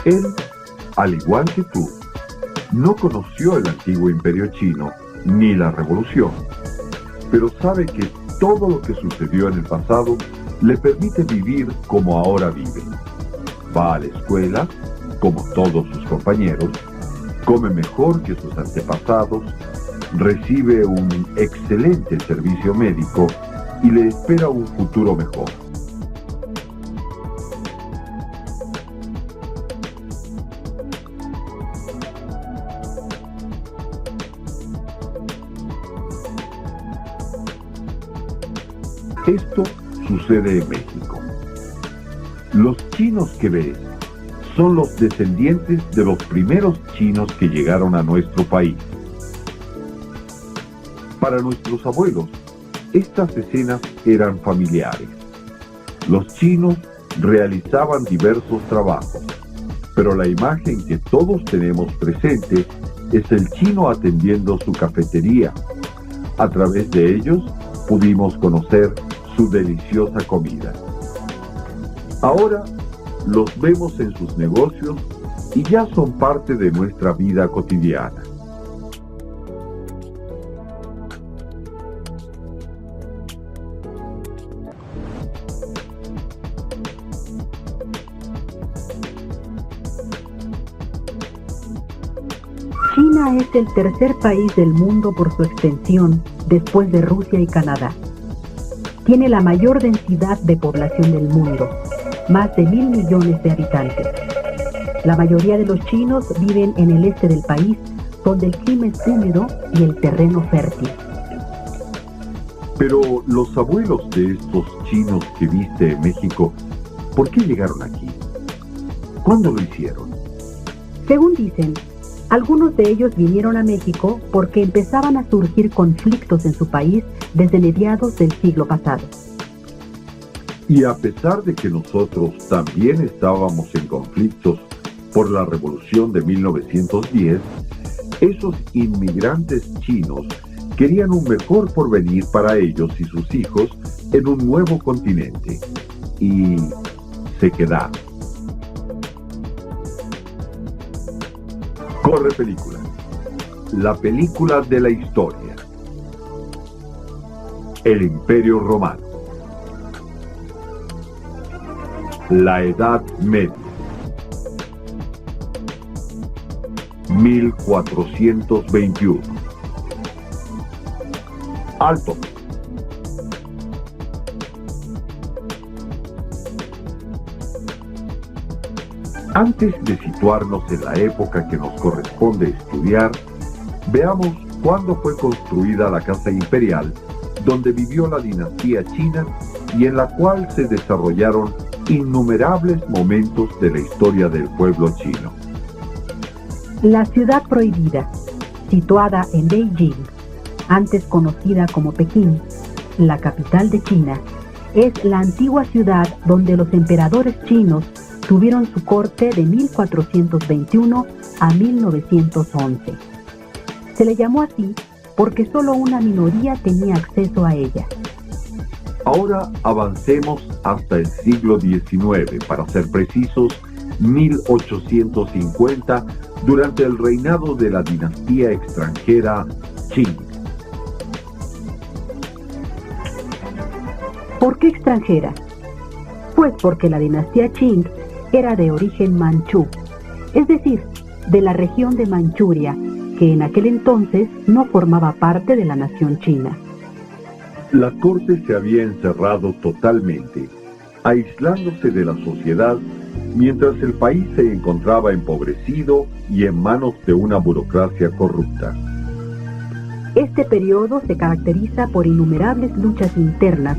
Él, al igual que tú, no conoció el antiguo imperio chino ni la revolución, pero sabe que todo lo que sucedió en el pasado le permite vivir como ahora vive. Va a la escuela, como todos sus compañeros, come mejor que sus antepasados, recibe un excelente servicio médico y le espera un futuro mejor. Esto sucede en México. Los chinos que ves son los descendientes de los primeros chinos que llegaron a nuestro país. Para nuestros abuelos, estas escenas eran familiares. Los chinos realizaban diversos trabajos, pero la imagen que todos tenemos presente es el chino atendiendo su cafetería. A través de ellos pudimos conocer su deliciosa comida. Ahora los vemos en sus negocios y ya son parte de nuestra vida cotidiana. China es el tercer país del mundo por su extensión, después de Rusia y Canadá. Tiene la mayor densidad de población del mundo, más de 1.000 millones de habitantes. La mayoría de los chinos viven en el este del país, donde el clima es húmedo y el terreno fértil. Pero los abuelos de estos chinos que viste en México, ¿por qué llegaron aquí? ¿Cuándo lo hicieron? Según dicen, algunos de ellos vinieron a México porque empezaban a surgir conflictos en su país desde mediados del siglo pasado. Y a pesar de que nosotros también estábamos en conflictos por la revolución de 1910, esos inmigrantes chinos querían un mejor porvenir para ellos y sus hijos en un nuevo continente. Y se quedaron. Corre película. La película de la historia. El Imperio Romano. La Edad Media. 1421. Alto. Antes de situarnos en la época que nos corresponde estudiar, veamos cuándo fue construida la Casa Imperial, donde vivió la dinastía china y en la cual se desarrollaron innumerables momentos de la historia del pueblo chino. La ciudad prohibida, situada en Beijing, antes conocida como Pekín, la capital de China, es la antigua ciudad donde los emperadores chinos tuvieron su corte de 1421 a 1911. Se le llamó así porque solo una minoría tenía acceso a ella. Ahora avancemos hasta el siglo XIX, para ser precisos, 1850, durante el reinado de la dinastía extranjera Qing. ¿Por qué extranjera? Pues porque la dinastía Qing era de origen manchú, es decir, de la región de Manchuria, que en aquel entonces no formaba parte de la nación china. La corte se había encerrado totalmente, aislándose de la sociedad, mientras el país se encontraba empobrecido y en manos de una burocracia corrupta. Este periodo se caracteriza por innumerables luchas internas,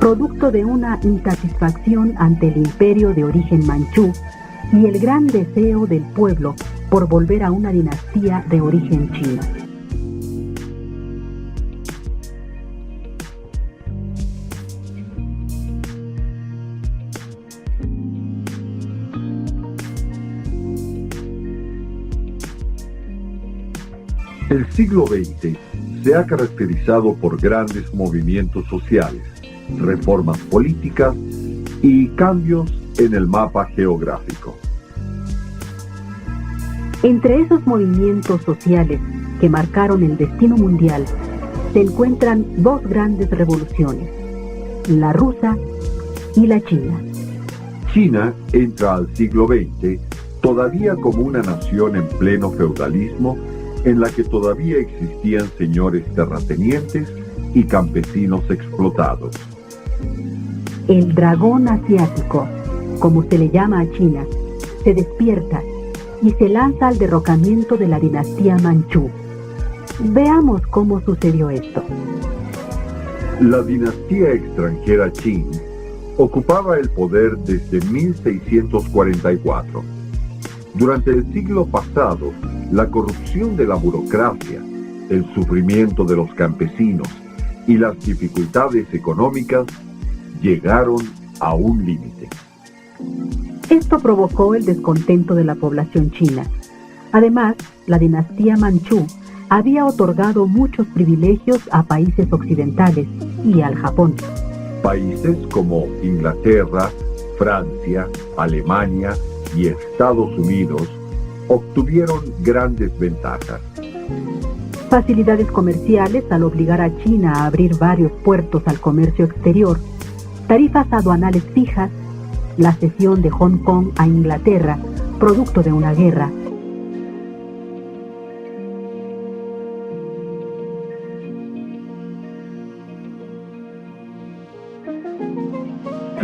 producto de una insatisfacción ante el imperio de origen manchú y el gran deseo del pueblo por volver a una dinastía de origen chino. El siglo XX se ha caracterizado por grandes movimientos sociales, reformas políticas y cambios en el mapa geográfico. Entre esos movimientos sociales que marcaron el destino mundial se encuentran dos grandes revoluciones, la rusa y la china. China entra al siglo XX todavía como una nación en pleno feudalismo, en la que todavía existían señores terratenientes y campesinos explotados. El dragón asiático, como se le llama a China, se despierta y se lanza al derrocamiento de la dinastía Manchú. Veamos cómo sucedió esto. La dinastía extranjera Qing ocupaba el poder desde 1644. Durante el siglo pasado, la corrupción de la burocracia, el sufrimiento de los campesinos y las dificultades económicas llegaron a un límite. Esto provocó el descontento de la población china. Además, la dinastía Manchú había otorgado muchos privilegios a países occidentales y al Japón. Países como Inglaterra, Francia, Alemania y Estados Unidos obtuvieron grandes ventajas. Facilidades comerciales al obligar a China a abrir varios puertos al comercio exterior, tarifas aduanales fijas, la cesión de Hong Kong a Inglaterra, producto de una guerra.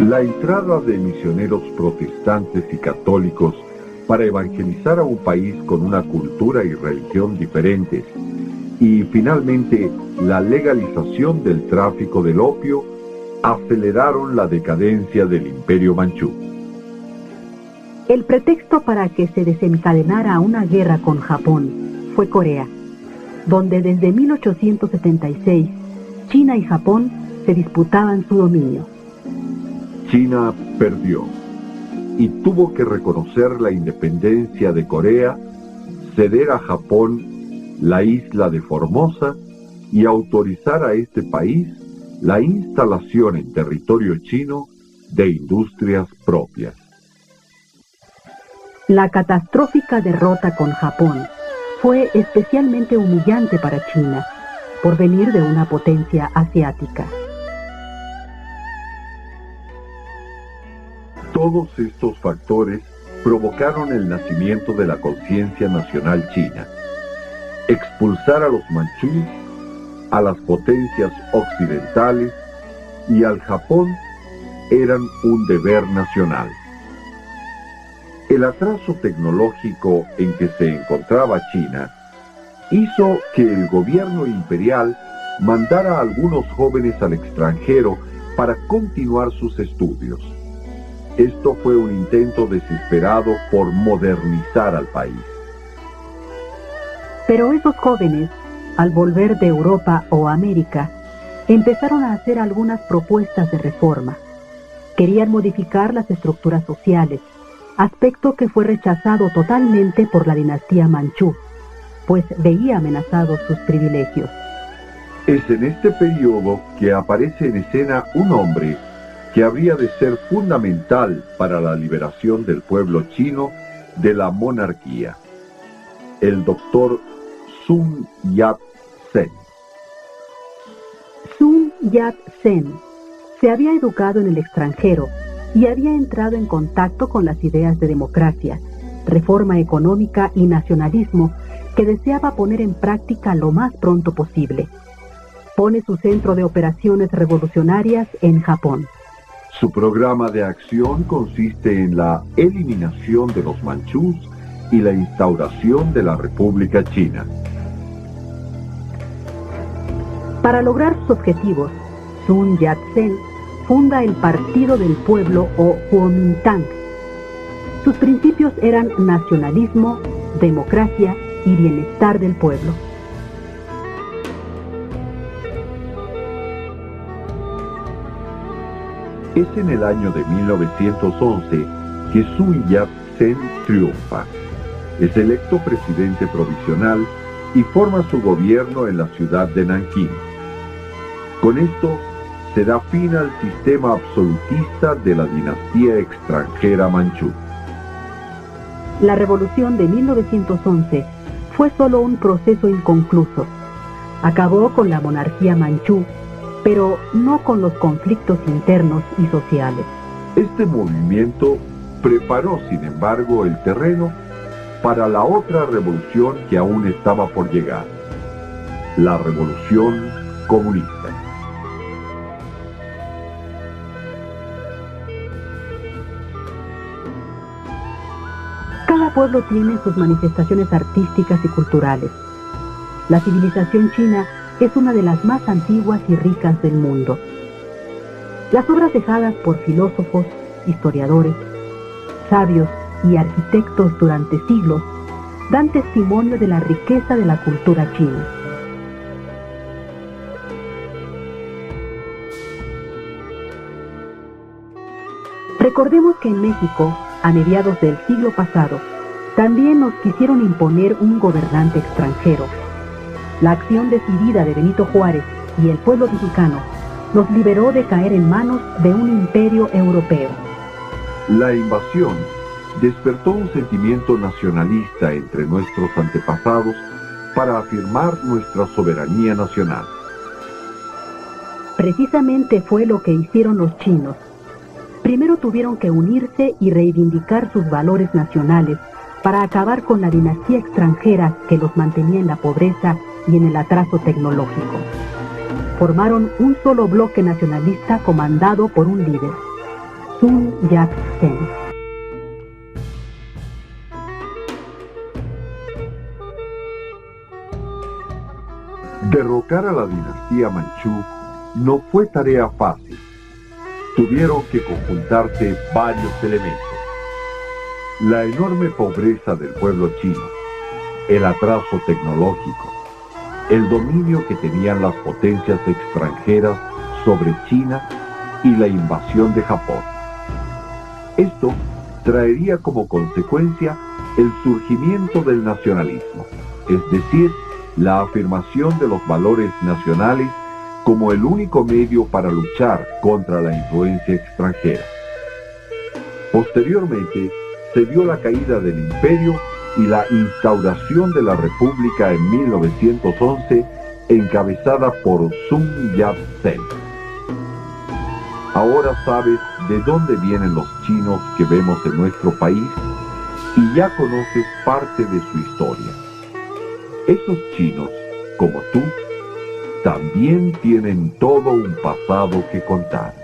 La entrada de misioneros protestantes y católicos para evangelizar a un país con una cultura y religión diferentes, y finalmente la legalización del tráfico del opio, aceleraron la decadencia del Imperio Manchú. El pretexto para que se desencadenara una guerra con Japón fue Corea, donde desde 1876 China y Japón se disputaban su dominio. China perdió y tuvo que reconocer la independencia de Corea, ceder a Japón la isla de Formosa y autorizar a este país la instalación en territorio chino de industrias propias. La catastrófica derrota con Japón fue especialmente humillante para China, por venir de una potencia asiática. Todos estos factores provocaron el nacimiento de la conciencia nacional china. Expulsar a los manchúes, a las potencias occidentales y al Japón eran un deber nacional. El atraso tecnológico en que se encontraba China hizo que el gobierno imperial mandara a algunos jóvenes al extranjero para continuar sus estudios. Esto fue un intento desesperado por modernizar al país. Pero esos jóvenes, al volver de Europa o América, empezaron a hacer algunas propuestas de reforma. Querían modificar las estructuras sociales, aspecto que fue rechazado totalmente por la dinastía Manchú, pues veía amenazados sus privilegios. Es en este periodo que aparece en escena un hombre que habría de ser fundamental para la liberación del pueblo chino de la monarquía, el doctor Sun Yat-sen. Sun Yat-sen se había educado en el extranjero y había entrado en contacto con las ideas de democracia, reforma económica y nacionalismo que deseaba poner en práctica lo más pronto posible. Pone su centro de operaciones revolucionarias en Japón. Su programa de acción consiste en la eliminación de los manchús y la instauración de la República China. Para lograr sus objetivos, Sun Yat-sen funda el Partido del Pueblo o Kuomintang. Sus principios eran nacionalismo, democracia y bienestar del pueblo. Es en el año de 1911 que Sun Yat-sen triunfa. Es electo presidente provisional y forma su gobierno en la ciudad de Nankín. Con esto se da fin al sistema absolutista de la dinastía extranjera manchú. La revolución de 1911 fue solo un proceso inconcluso. Acabó con la monarquía manchú, pero no con los conflictos internos y sociales. Este movimiento preparó, sin embargo, el terreno para la otra revolución que aún estaba por llegar, la revolución comunista. Cada pueblo tiene sus manifestaciones artísticas y culturales. La civilización china es una de las más antiguas y ricas del mundo. Las obras dejadas por filósofos, historiadores, sabios y arquitectos durante siglos dan testimonio de la riqueza de la cultura china. Recordemos que en México, a mediados del siglo pasado, también nos quisieron imponer un gobernante extranjero. La acción decidida de Benito Juárez y el pueblo mexicano nos liberó de caer en manos de un imperio europeo. La invasión despertó un sentimiento nacionalista entre nuestros antepasados para afirmar nuestra soberanía nacional. Precisamente fue lo que hicieron los chinos. Primero tuvieron que unirse y reivindicar sus valores nacionales para acabar con la dinastía extranjera que los mantenía en la pobreza y en el atraso tecnológico. Formaron un solo bloque nacionalista comandado por un líder, Sun Yat-sen. Derrocar a la dinastía manchú no fue tarea fácil. Tuvieron que conjuntarse varios elementos. La enorme pobreza del pueblo chino, el atraso tecnológico, el dominio que tenían las potencias extranjeras sobre China y la invasión de Japón. Esto traería como consecuencia el surgimiento del nacionalismo, es decir, la afirmación de los valores nacionales como el único medio para luchar contra la influencia extranjera. Posteriormente, se dio la caída del imperio y la instauración de la República en 1911, encabezada por Sun Yat-sen. Ahora sabes de dónde vienen los chinos que vemos en nuestro país y ya conoces parte de su historia. Esos chinos, como tú, también tienen todo un pasado que contar.